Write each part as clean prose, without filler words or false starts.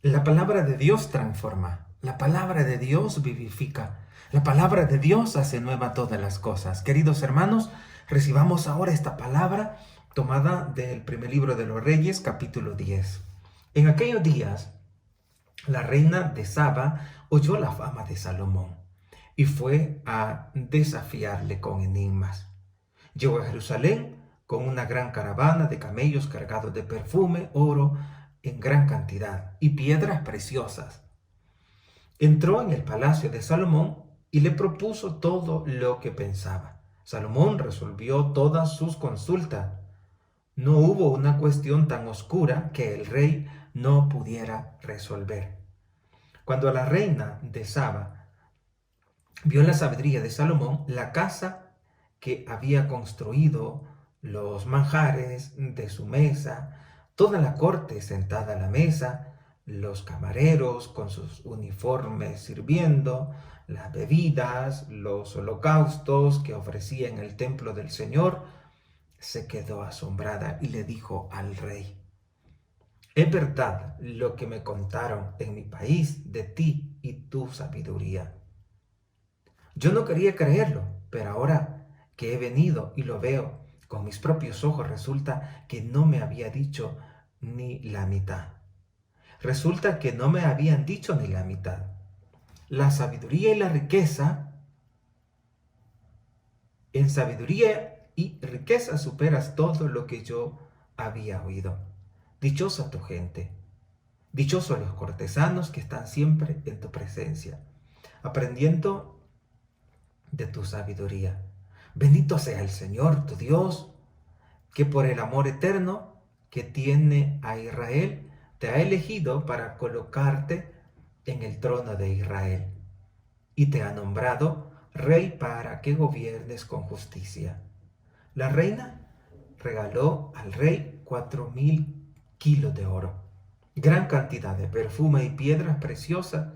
La palabra de Dios transforma, la palabra de Dios vivifica, la palabra de Dios hace nueva todas las cosas. Queridos hermanos, recibamos ahora esta palabra tomada del primer libro de los Reyes, capítulo 10. En aquellos días, la reina de Saba oyó la fama de Salomón y fue a desafiarle con enigmas. Llegó a Jerusalén con una gran caravana de camellos cargados de perfume, oro en gran cantidad y piedras preciosas. Entró en el palacio de Salomón y le propuso todo lo que pensaba. Salomón resolvió todas sus consultas. No hubo una cuestión tan oscura que el rey no pudiera resolver. Cuando la reina de Saba vio la sabiduría de Salomón, la casa que había construido, los manjares de su mesa, toda la corte sentada a la mesa, los camareros con sus uniformes sirviendo, las bebidas, los holocaustos que ofrecía en el templo del Señor, se quedó asombrada y le dijo al rey: es verdad lo que me contaron en mi país de ti y tu sabiduría. Yo no quería creerlo, pero ahora que he venido y lo veo con mis propios ojos, resulta que no me había dicho ni la mitad. Resulta que no me habían dicho ni la mitad. La sabiduría y la riqueza, en sabiduría y riqueza superas todo lo que yo había oído. Dichosa tu gente, dichosos los cortesanos que están siempre en tu presencia, aprendiendo de tu sabiduría. Bendito sea el Señor, tu Dios, que por el amor eterno que tiene a Israel, te ha elegido para colocarte en el trono de Israel y te ha nombrado rey para que gobiernes con justicia. La reina regaló al rey 4.000 kilos de oro, gran cantidad de perfume y piedras preciosas.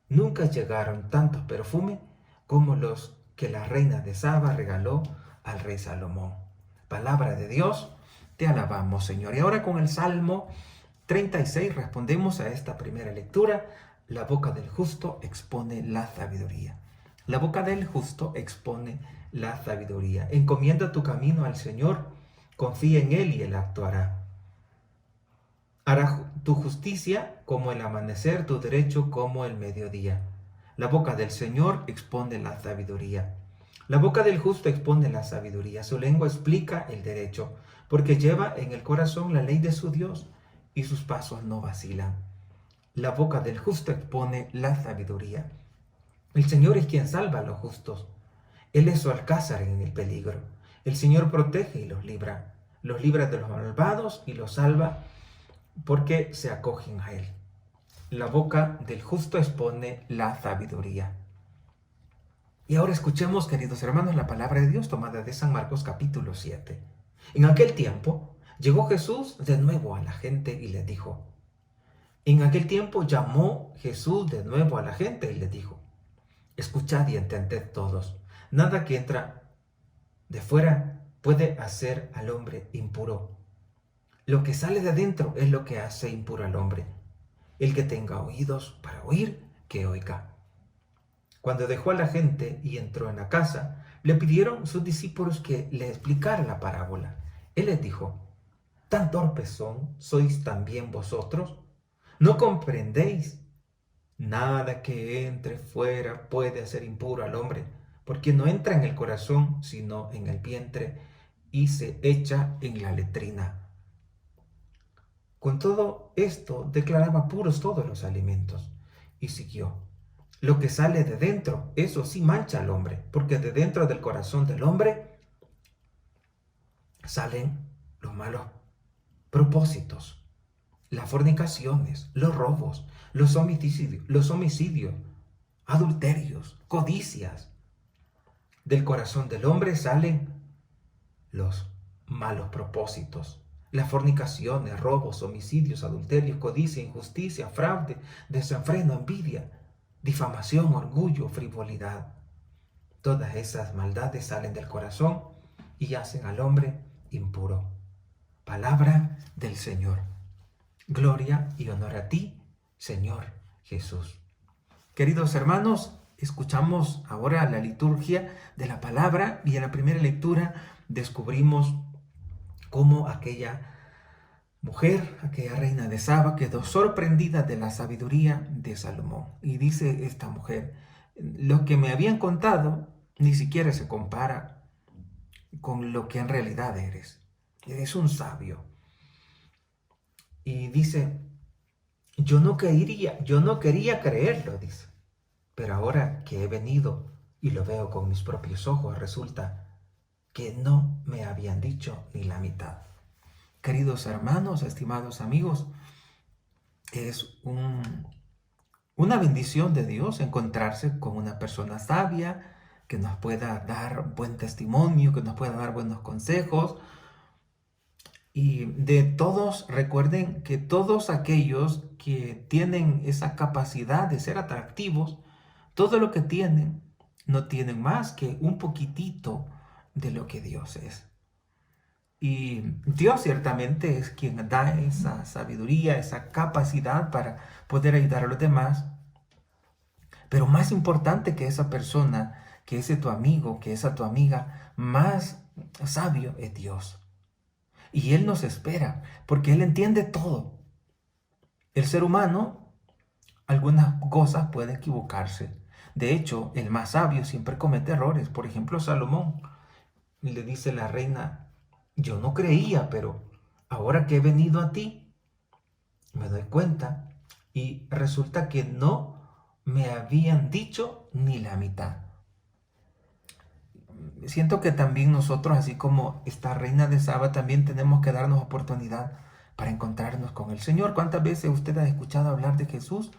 Nunca llegaron tantos perfumes como los que la reina de Saba regaló al rey Salomón. Palabra de Dios, te alabamos, Señor. Y ahora con el Salmo 36 respondemos a esta primera lectura. La boca del justo expone la sabiduría. La boca del justo expone la sabiduría. Encomienda tu camino al Señor, confía en Él y Él actuará. Hará tu justicia como el amanecer, tu derecho como el mediodía. La boca del Señor expone la sabiduría. La boca del justo expone la sabiduría. Su lengua explica el derecho, porque lleva en el corazón la ley de su Dios y sus pasos no vacilan. La boca del justo expone la sabiduría. El Señor es quien salva a los justos. Él es su alcázar en el peligro. El Señor protege y los libra. Los libra de los malvados y los salva porque se acogen a Él. La boca del justo expone la sabiduría. Y ahora escuchemos, queridos hermanos, la palabra de Dios tomada de San Marcos capítulo 7. En aquel tiempo llegó Jesús de nuevo a la gente y les dijo. En aquel tiempo llamó Jesús de nuevo a la gente y les dijo: escuchad y entended todos. Nada que entra de fuera puede hacer al hombre impuro. Lo que sale de adentro es lo que hace impuro al hombre. El que tenga oídos para oír, que oiga. Cuando dejó a la gente y entró en la casa, le pidieron sus discípulos que le explicara la parábola. Él les dijo: ¿tan torpes sois también vosotros? ¿No comprendéis? Nada que entre fuera puede hacer impuro al hombre, porque no entra en el corazón, sino en el vientre, y se echa en la letrina. Con todo esto declaraba puros todos los alimentos. Y siguió: lo que sale de dentro, eso sí mancha al hombre, porque de dentro del corazón del hombre salen los malos propósitos, las fornicaciones, los robos, los homicidios, adulterios, codicias. Del corazón del hombre salen los malos propósitos, las fornicaciones, robos, homicidios, adulterios, codicia, injusticia, fraude, desenfreno, envidia, difamación, orgullo, frivolidad. Todas esas maldades salen del corazón y hacen al hombre impuro. Palabra del Señor. Gloria y honor a ti, Señor Jesús. Queridos hermanos, escuchamos ahora la liturgia de la palabra y en la primera lectura descubrimos cómo aquella mujer, aquella reina de Saba, quedó sorprendida de la sabiduría de Salomón. Y dice esta mujer, lo que me habían contado ni siquiera se compara con lo que en realidad eres. Eres un sabio. Y dice, yo no quería creerlo, dice. Pero ahora que he venido y lo veo con mis propios ojos, resulta que no me habían dicho ni la mitad. Queridos hermanos, estimados amigos, es una bendición de Dios encontrarse con una persona sabia que nos pueda dar buen testimonio, que nos pueda dar buenos consejos. Y de todos, recuerden que todos aquellos que tienen esa capacidad de ser atractivos, todo lo que tienen, no tienen más que un poquitito de lo que Dios es. Y Dios ciertamente es quien da esa sabiduría, esa capacidad para poder ayudar a los demás. Pero más importante que esa persona, que ese tu amigo, que esa tu amiga, más sabio es Dios. Y Él nos espera, porque Él entiende todo. El ser humano, algunas cosas puede equivocarse. De hecho, el más sabio siempre comete errores. Por ejemplo, Salomón le dice la reina, yo no creía, pero ahora que he venido a ti, me doy cuenta y resulta que no me habían dicho ni la mitad. Siento que también nosotros, así como esta reina de Saba, también tenemos que darnos oportunidad para encontrarnos con el Señor. ¿Cuántas veces usted ha escuchado hablar de Jesús?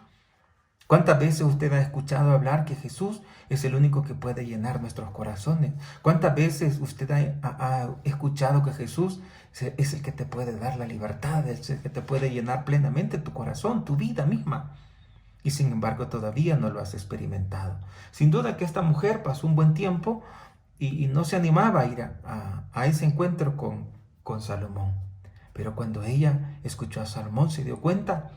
¿Cuántas veces usted ha escuchado hablar que Jesús es el único que puede llenar nuestros corazones? ¿Cuántas veces usted ha escuchado que Jesús es el que te puede dar la libertad, es el que te puede llenar plenamente tu corazón, tu vida misma? Y sin embargo todavía no lo has experimentado. Sin duda que esta mujer pasó un buen tiempo y no se animaba a ir a ese encuentro con Salomón. Pero cuando ella escuchó a Salomón se dio cuenta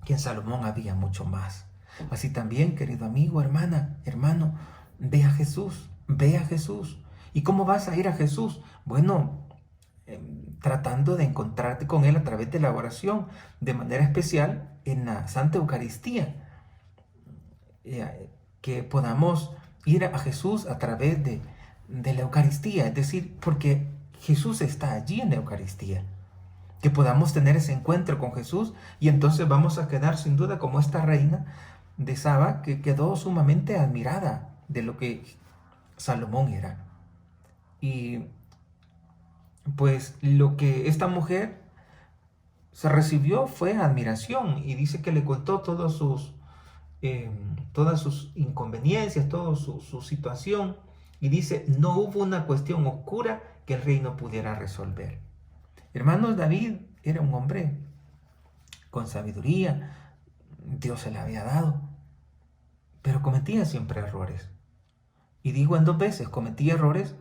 que en Salomón había mucho más. Así también, querido amigo, hermana, hermano, ve a Jesús, ve a Jesús. ¿Y cómo vas a ir a Jesús? Bueno, tratando de encontrarte con Él a través de la oración, de manera especial en la Santa Eucaristía. Que podamos ir a Jesús a través de la Eucaristía, es decir, porque Jesús está allí en la Eucaristía. Que podamos tener ese encuentro con Jesús y entonces vamos a quedar sin duda como esta reina de Saba que quedó sumamente admirada de lo que Salomón era. Y pues lo que esta mujer se recibió fue admiración y dice que le contó todas sus inconveniencias, toda su situación y dice, no hubo una cuestión oscura que el rey no pudiera resolver. Hermanos, David era un hombre con sabiduría, Dios se le había dado, pero cometía siempre errores. Y digo en dos veces, cometí errores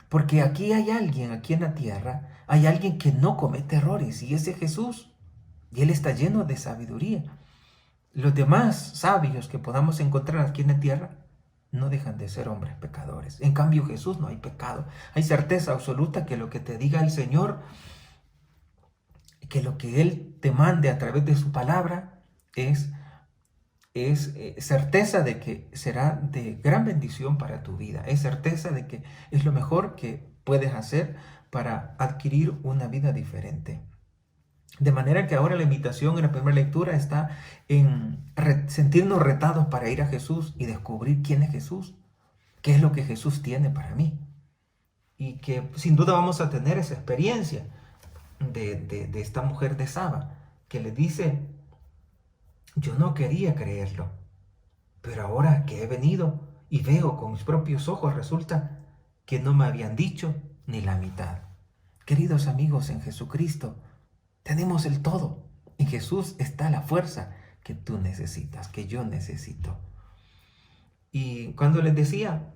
porque aquí hay alguien, aquí en la tierra, hay alguien que no comete errores y ese es Jesús. Y Él está lleno de sabiduría. Los demás sabios que podamos encontrar aquí en la tierra no dejan de ser hombres pecadores. En cambio, Jesús no hay pecado. Hay certeza absoluta que lo que te diga el Señor, que lo que Él te mande a través de su palabra es certeza de que será de gran bendición para tu vida. Es certeza de que es lo mejor que puedes hacer para adquirir una vida diferente. De manera que ahora la invitación en la primera lectura está en sentirnos retados para ir a Jesús y descubrir quién es Jesús, qué es lo que Jesús tiene para mí. Y que sin duda vamos a tener esa experiencia de esta mujer de Saba, que le dice, yo no quería creerlo, pero ahora que he venido y veo con mis propios ojos, resulta que no me habían dicho ni la mitad. Queridos amigos, en Jesucristo tenemos el todo. En Jesús está la fuerza que tú necesitas, que yo necesito. Y cuando les decía,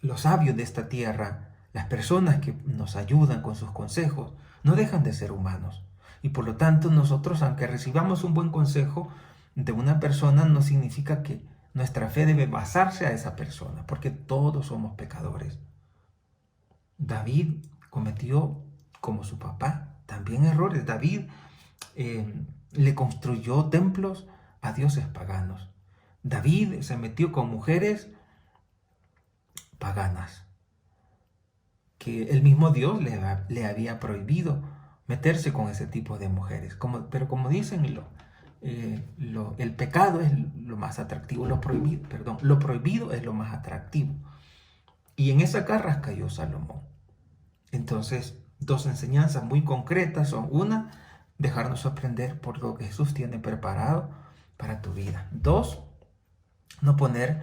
los sabios de esta tierra, las personas que nos ayudan con sus consejos, no dejan de ser humanos. Y por lo tanto nosotros, aunque recibamos un buen consejo de una persona, no significa que nuestra fe debe basarse a esa persona, porque todos somos pecadores. David cometió, como su papá, también errores. David le construyó templos a dioses paganos. David se metió con mujeres paganas, que el mismo Dios le había prohibido meterse con ese tipo de mujeres. Pero como dicen, el pecado es lo más atractivo, lo prohibido es lo más atractivo. Y en esas garras cayó Salomón. Entonces, dos enseñanzas muy concretas son: una, dejarnos sorprender por lo que Jesús tiene preparado para tu vida. Dos, no poner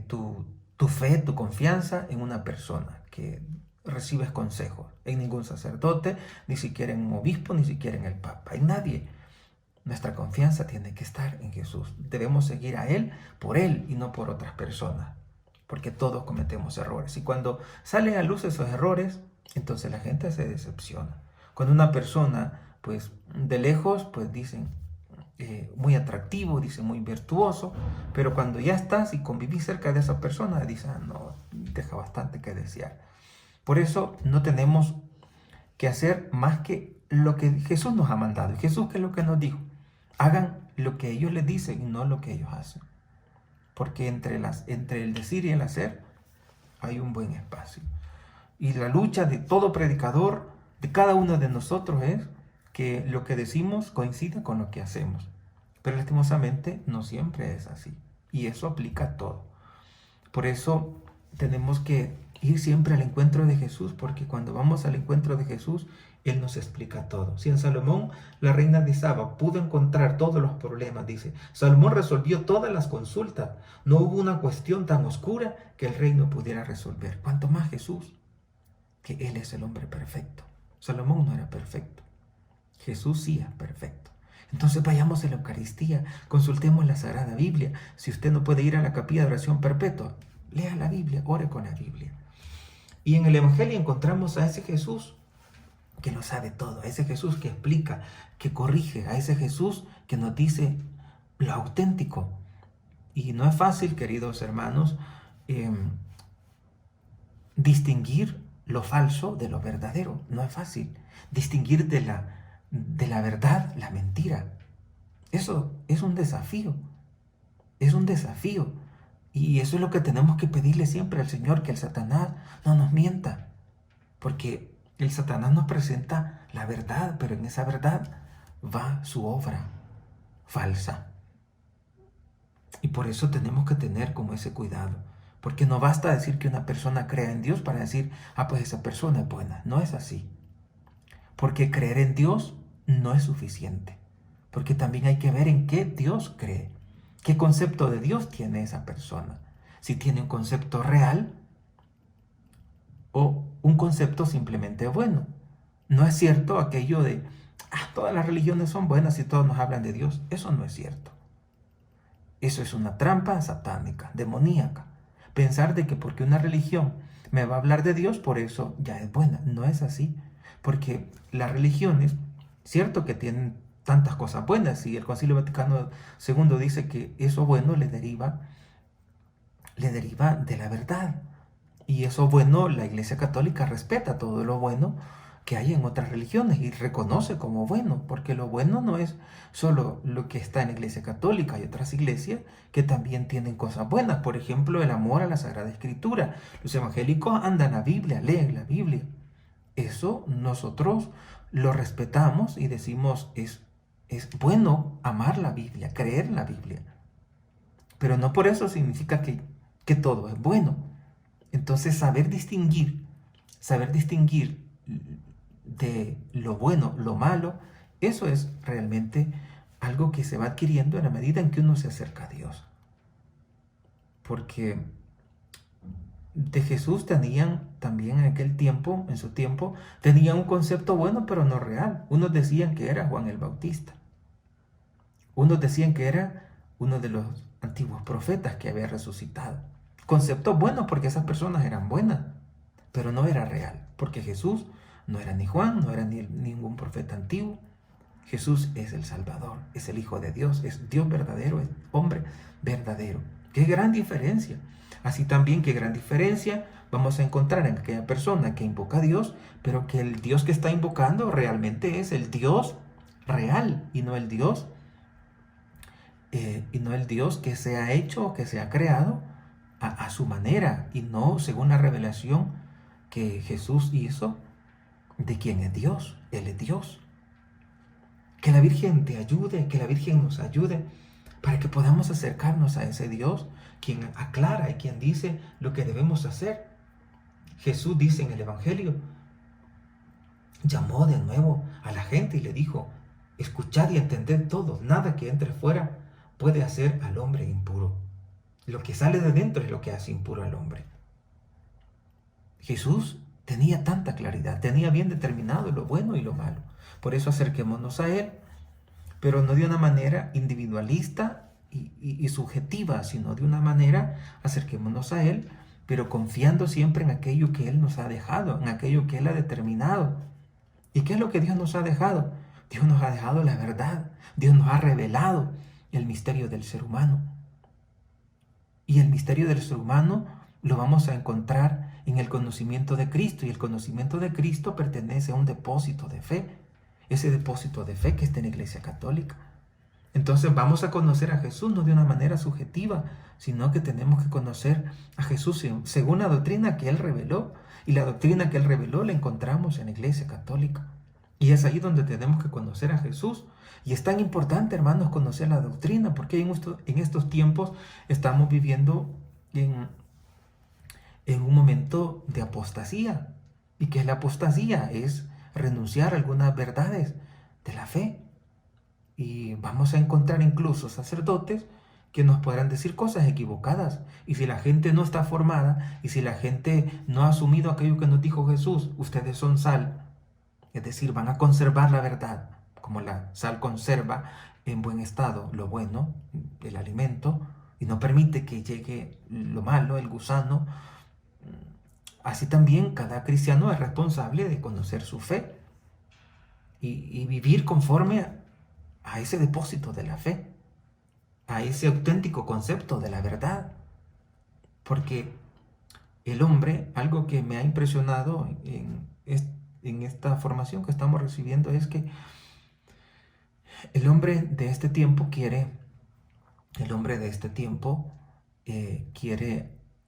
tu fe, tu confianza en una persona que recibes consejos, en ningún sacerdote, ni siquiera en un obispo, ni siquiera en el papa, en nadie. Nuestra confianza tiene que estar en Jesús. Debemos seguir a Él por Él y no por otras personas, porque todos cometemos errores. Y cuando salen a luz esos errores, entonces la gente se decepciona. Cuando una persona, pues de lejos, pues dicen muy atractivo, dicen muy virtuoso, pero cuando ya estás y convivís cerca de esa persona, dicen, no, deja bastante que desear. Por eso no tenemos que hacer más que lo que Jesús nos ha mandado. Y Jesús, ¿qué es lo que nos dijo? Hagan lo que ellos les dicen y no lo que ellos hacen. Porque entre el decir y el hacer hay un buen espacio. Y la lucha de todo predicador, de cada uno de nosotros, es que lo que decimos coincida con lo que hacemos. Pero lastimosamente no siempre es así. Y eso aplica a todo. Por eso tenemos que ir siempre al encuentro de Jesús, porque cuando vamos al encuentro de Jesús, Él nos explica todo. Si en Salomón, la reina de Saba, pudo encontrar todos los problemas, dice, Salomón resolvió todas las consultas. No hubo una cuestión tan oscura que el rey no pudiera resolver. ¿Cuánto más Jesús? Que Él es el hombre perfecto. Salomón no era perfecto. Jesús sí es perfecto. Entonces vayamos a la Eucaristía, consultemos la Sagrada Biblia. Si usted no puede ir a la capilla de oración perpetua, lea la Biblia, ore con la Biblia. Y en el Evangelio encontramos a ese Jesús que lo sabe todo, a ese Jesús que explica, que corrige, a ese Jesús que nos dice lo auténtico. Y no es fácil, queridos hermanos, distinguir lo falso de lo verdadero. No es fácil distinguir de la verdad la mentira. Eso es un desafío. Es un desafío. Y eso es lo que tenemos que pedirle siempre al Señor, que el Satanás no nos mienta. Porque el Satanás nos presenta la verdad, pero en esa verdad va su obra falsa. Y por eso tenemos que tener como ese cuidado. Porque no basta decir que una persona crea en Dios para decir, pues esa persona es buena. No es así. Porque creer en Dios no es suficiente. Porque también hay que ver en qué Dios cree. ¿Qué concepto de Dios tiene esa persona? Si tiene un concepto real o un concepto simplemente bueno. No es cierto aquello de, todas las religiones son buenas y todos nos hablan de Dios. Eso no es cierto. Eso es una trampa satánica, demoníaca. Pensar de que porque una religión me va a hablar de Dios, por eso ya es buena. No es así. Porque las religiones, cierto que tienen tantas cosas buenas, y el Concilio Vaticano II dice que eso bueno le deriva de la verdad. Y eso bueno, la Iglesia Católica respeta todo lo bueno que hay en otras religiones y reconoce como bueno, porque lo bueno no es solo lo que está en la Iglesia Católica. Hay otras iglesias que también tienen cosas buenas, por ejemplo, el amor a la Sagrada Escritura. Los evangélicos andan la Biblia, leen la Biblia. Eso nosotros lo respetamos y decimos, es bueno amar la Biblia, creer en la Biblia. Pero no por eso significa que todo es bueno. Entonces saber distinguir de lo bueno, lo malo, eso es realmente algo que se va adquiriendo en la medida en que uno se acerca a Dios. Porque de Jesús tenían también en aquel tiempo, en su tiempo, tenían un concepto bueno pero no real. Unos decían que era Juan el Bautista. Unos decían que era uno de los antiguos profetas que había resucitado. Conceptos buenos porque esas personas eran buenas, pero no era real, porque Jesús no era ni Juan, no era ni ningún profeta antiguo. Jesús es el Salvador, es el Hijo de Dios, es Dios verdadero, es hombre verdadero. ¡Qué gran diferencia! Así también, qué gran diferencia vamos a encontrar en aquella persona que invoca a Dios, pero que el Dios que está invocando realmente es el Dios real y no el Dios que se ha hecho o que se ha creado a su manera y no según la revelación que Jesús hizo de quién es Dios. Él es Dios. Que la Virgen te ayude, que la Virgen nos ayude para que podamos acercarnos a ese Dios, quien aclara y quien dice lo que debemos hacer. Jesús dice en el Evangelio, llamó de nuevo a la gente y le dijo, escuchad y entended todo, nada que entre fuera puede hacer al hombre impuro. Lo que sale de dentro es lo que hace impuro al hombre. Jesús tenía tanta claridad, tenía bien determinado lo bueno y lo malo. Por eso acerquémonos a Él, pero no de una manera individualista y subjetiva, sino de una manera acerquémonos a Él, pero confiando siempre en aquello que Él nos ha dejado, en aquello que Él ha determinado. ¿Y qué es lo que Dios nos ha dejado? Dios nos ha dejado la verdad. Dios nos ha revelado el misterio del ser humano. Y el misterio del ser humano lo vamos a encontrar en el conocimiento de Cristo. Y el conocimiento de Cristo pertenece a un depósito de fe. Ese depósito de fe que está en la Iglesia Católica. Entonces vamos a conocer a Jesús no de una manera subjetiva, sino que tenemos que conocer a Jesús según la doctrina que Él reveló. Y la doctrina que Él reveló la encontramos en la Iglesia Católica. Y es ahí donde tenemos que conocer a Jesús. Y es tan importante, hermanos, conocer la doctrina, porque en estos tiempos estamos viviendo en un momento de apostasía. ¿Y qué es la apostasía? Es renunciar a algunas verdades de la fe. Y vamos a encontrar incluso sacerdotes que nos podrán decir cosas equivocadas. Y si la gente no está formada, y si la gente no ha asumido aquello que nos dijo Jesús, ustedes son sal, es decir, van a conservar la verdad, como la sal conserva en buen estado lo bueno, el alimento, y no permite que llegue lo malo, el gusano. Así también cada cristiano es responsable de conocer su fe y vivir conforme a ese depósito de la fe, a ese auténtico concepto de la verdad. Porque el hombre, algo que me ha impresionado en esta formación que estamos recibiendo es que el hombre de este tiempo quiere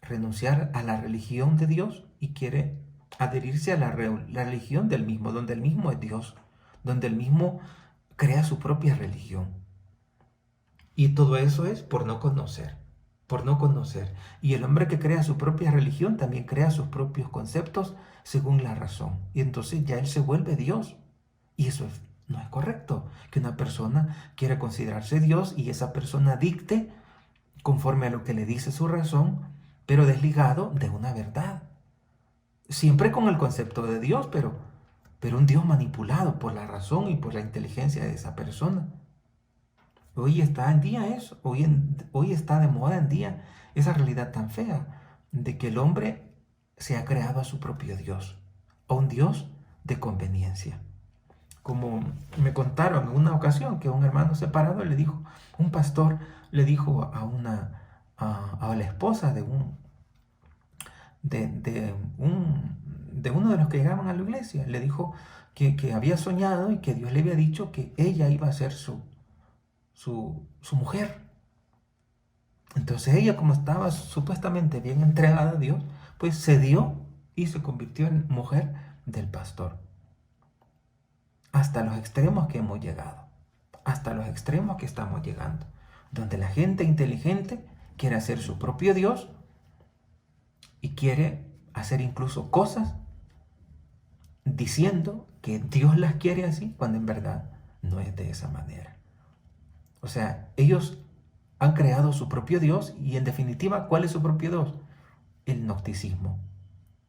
renunciar a la religión de Dios y quiere adherirse a la religión del mismo, donde el mismo es Dios, donde el mismo crea su propia religión. Y todo eso es por no conocer. Y el hombre que crea su propia religión también crea sus propios conceptos según la razón. Y entonces ya él se vuelve Dios. Y eso no es correcto, que una persona quiera considerarse Dios y esa persona dicte conforme a lo que le dice su razón, pero desligado de una verdad. Siempre con el concepto de Dios, pero un Dios manipulado por la razón y por la inteligencia de esa persona. Hoy está en día eso, hoy está de moda en día esa realidad tan fea de que el hombre se ha creado a su propio Dios, a un Dios de conveniencia. Como me contaron en una ocasión que un hermano separado un pastor le dijo a la esposa de uno de los que llegaban a la iglesia, le dijo que había soñado y que Dios le había dicho que ella iba a ser su mujer. Entonces ella, como estaba supuestamente bien entregada a Dios, pues cedió y se convirtió en mujer del pastor. Hasta los extremos que hemos llegado, hasta los extremos que estamos llegando, donde la gente inteligente quiere hacer su propio Dios y quiere hacer incluso cosas diciendo que Dios las quiere así, cuando en verdad no es de esa manera. O sea, ellos han creado su propio Dios y en definitiva, ¿cuál es su propio Dios? El gnosticismo.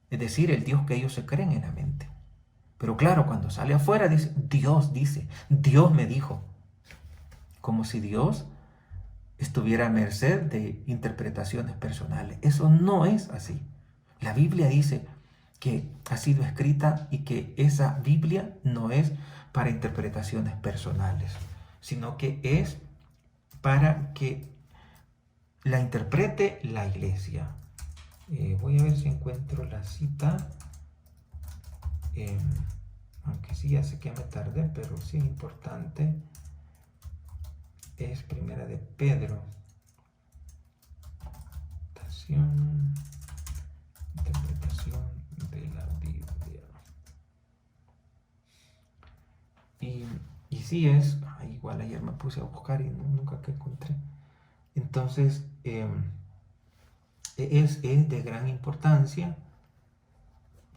Es decir, el Dios que ellos se creen en la mente. Pero claro, cuando sale afuera dice, Dios me dijo. Como si Dios estuviera a merced de interpretaciones personales. Eso no es así. La Biblia dice que ha sido escrita y que esa Biblia no es para interpretaciones personales, sino que es para que la interprete la iglesia. Voy a ver si encuentro la cita, aunque sí, ya sé que me tardé, pero sí es importante. Es Primera de Pedro. Interpretación de la Biblia. Y sí es, igual ayer me puse a buscar y nunca que encontré. Entonces, es de gran importancia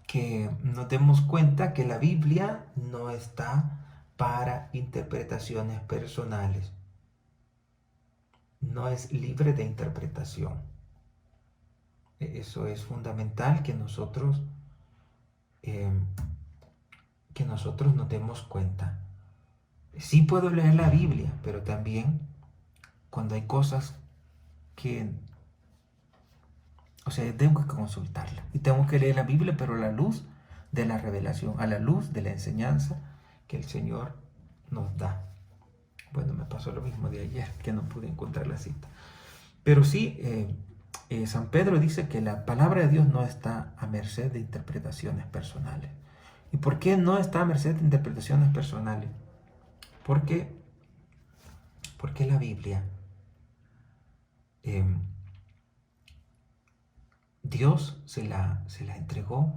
que nos demos cuenta que la Biblia no está para interpretaciones personales. No es libre de interpretación. Eso es fundamental que nosotros nos demos cuenta. Sí puedo leer la Biblia, pero también cuando hay cosas que, tengo que consultarla. Y tengo que leer la Biblia, pero a la luz de la revelación, a la luz de la enseñanza que el Señor nos da. Bueno, me pasó lo mismo de ayer, que no pude encontrar la cita. Pero sí, San Pedro dice que la palabra de Dios no está a merced de interpretaciones personales. ¿Y por qué no está a merced de interpretaciones personales? Porque la Biblia, Dios se la entregó,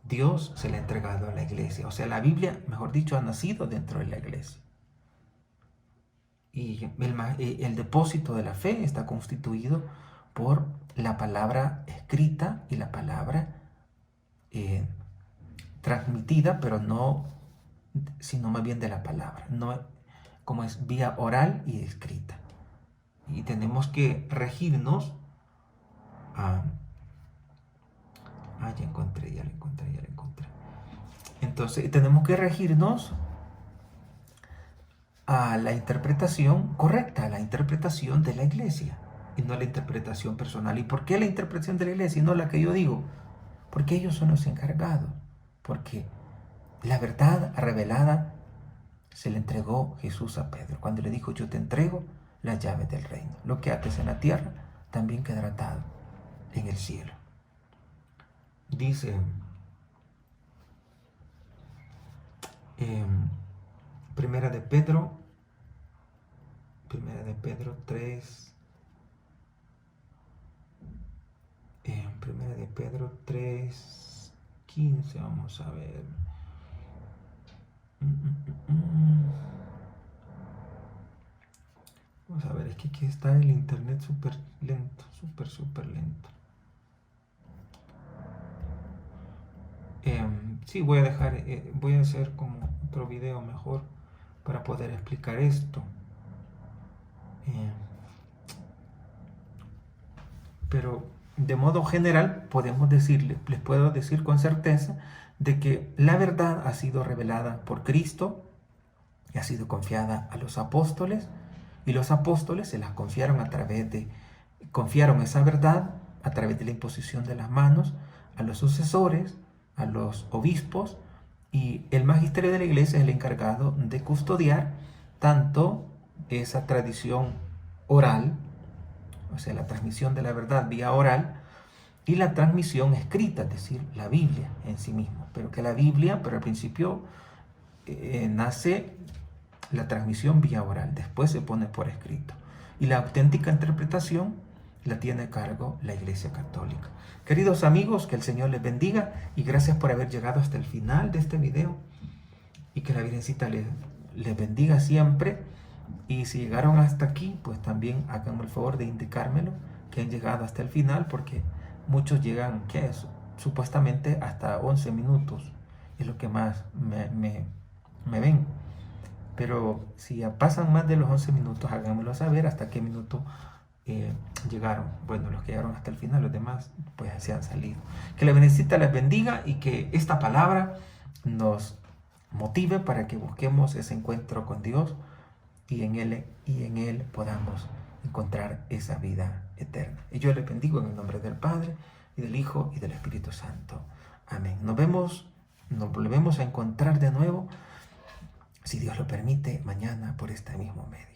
Dios se la ha entregado a la iglesia. O sea, la Biblia, mejor dicho, ha nacido dentro de la iglesia. Y el depósito de la fe está constituido por la palabra escrita y la palabra transmitida, pero no, sino más bien de la palabra, no como es vía oral y escrita. Y tenemos que regirnos ya la encontré. Entonces tenemos que regirnos a la interpretación correcta, a la interpretación de la iglesia y no a la interpretación personal. ¿Y por qué la interpretación de la iglesia y no la que yo digo? Porque ellos son los encargados, porque la verdad revelada se le entregó Jesús a Pedro cuando le dijo: yo te entrego las llaves del reino, lo que ates en la tierra también quedará atado en el cielo. Dice Primera de Pedro 3, Primera de Pedro 3:15, vamos a ver. Vamos a ver, es que aquí está el internet súper lento, súper lento. Sí, voy a hacer como otro video mejor para poder explicar esto. Pero de modo general les puedo decir con certeza de que la verdad ha sido revelada por Cristo y ha sido confiada a los apóstoles, y los apóstoles se las confiaron confiaron esa verdad a través de la imposición de las manos a los sucesores, a los obispos, y el magisterio de la iglesia es el encargado de custodiar tanto esa tradición oral, o sea, la transmisión de la verdad vía oral, y la transmisión escrita, es decir, la Biblia en sí misma. Pero al principio nace la transmisión vía oral, después se pone por escrito. Y la auténtica interpretación la tiene a cargo la Iglesia Católica. Queridos amigos, que el Señor les bendiga y gracias por haber llegado hasta el final de este video. Y que la Virgencita les bendiga siempre. Y si llegaron hasta aquí, pues también háganme el favor de indicármelo, que han llegado hasta el final, porque muchos llegan, ¿qué es? Supuestamente hasta 11 minutos, es lo que más me ven. Pero si ya pasan más de los 11 minutos, háganmelo saber hasta qué minuto llegaron. Bueno, los que llegaron hasta el final, los demás pues se han salido. Que la Virgencita les bendiga y que esta palabra nos motive para que busquemos ese encuentro con Dios y en Él podamos encontrar esa vida eterna. Y yo les bendigo en el nombre del Padre, y del Hijo, y del Espíritu Santo. Amén. Nos volvemos a encontrar de nuevo si Dios lo permite, mañana por este mismo medio.